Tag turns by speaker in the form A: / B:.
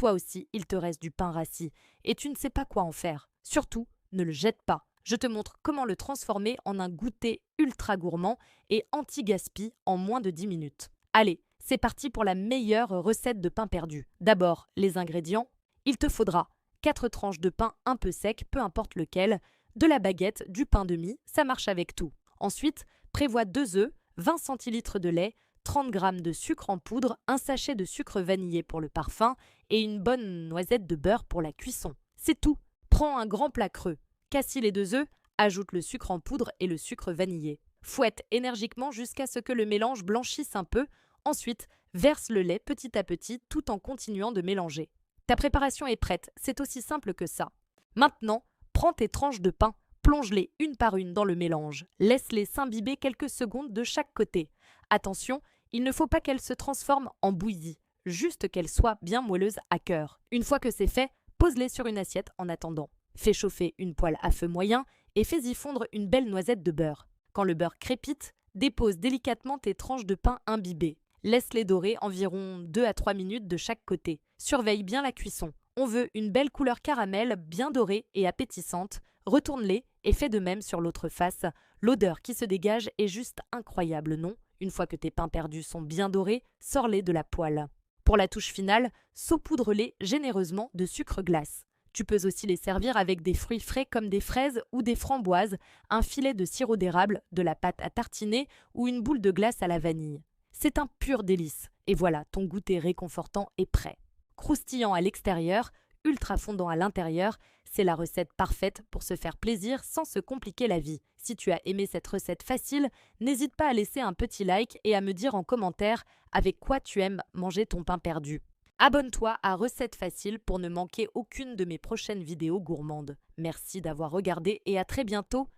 A: toi aussi, il te reste du pain rassis et tu ne sais pas quoi en faire. Surtout, ne le jette pas. Je te montre comment le transformer en un goûter ultra gourmand et anti-gaspi en moins de 10 minutes. Allez, c'est parti pour la meilleure recette de pain perdu. D'abord, les ingrédients. Il te faudra 4 tranches de pain un peu sec, peu importe lequel, de la baguette, du pain de mie, ça marche avec tout. Ensuite, prévois 2 œufs, 20 centilitres de lait, 30 g de sucre en poudre, un sachet de sucre vanillé pour le parfum et une bonne noisette de beurre pour la cuisson. C'est tout. Prends un grand plat creux. Cassis les 2 œufs, ajoute le sucre en poudre et le sucre vanillé. Fouette énergiquement jusqu'à ce que le mélange blanchisse un peu. Ensuite, verse le lait petit à petit tout en continuant de mélanger. Ta préparation est prête, c'est aussi simple que ça. Maintenant, prends tes tranches de pain, plonge-les une par une dans le mélange. Laisse-les s'imbiber quelques secondes de chaque côté. Attention, il ne faut pas qu'elles se transforment en bouillie, juste qu'elles soient bien moelleuses à cœur. Une fois que c'est fait, pose-les sur une assiette en attendant. Fais chauffer une poêle à feu moyen et fais-y fondre une belle noisette de beurre. Quand le beurre crépite, dépose délicatement tes tranches de pain imbibées. Laisse-les dorer environ 2 à 3 minutes de chaque côté. Surveille bien la cuisson. On veut une belle couleur caramel, bien dorée et appétissante. Retourne-les et fais de même sur l'autre face. L'odeur qui se dégage est juste incroyable, non? Une fois que tes pains perdus sont bien dorés, sors-les de la poêle. Pour la touche finale, saupoudre-les généreusement de sucre glace. Tu peux aussi les servir avec des fruits frais comme des fraises ou des framboises, un filet de sirop d'érable, de la pâte à tartiner ou une boule de glace à la vanille. C'est un pur délice. Et voilà, ton goûter réconfortant est prêt. Croustillant à l'extérieur, ultra fondant à l'intérieur, c'est la recette parfaite pour se faire plaisir sans se compliquer la vie. Si tu as aimé cette recette facile, n'hésite pas à laisser un petit like et à me dire en commentaire avec quoi tu aimes manger ton pain perdu. Abonne-toi à Recettes Faciles pour ne manquer aucune de mes prochaines vidéos gourmandes. Merci d'avoir regardé et à très bientôt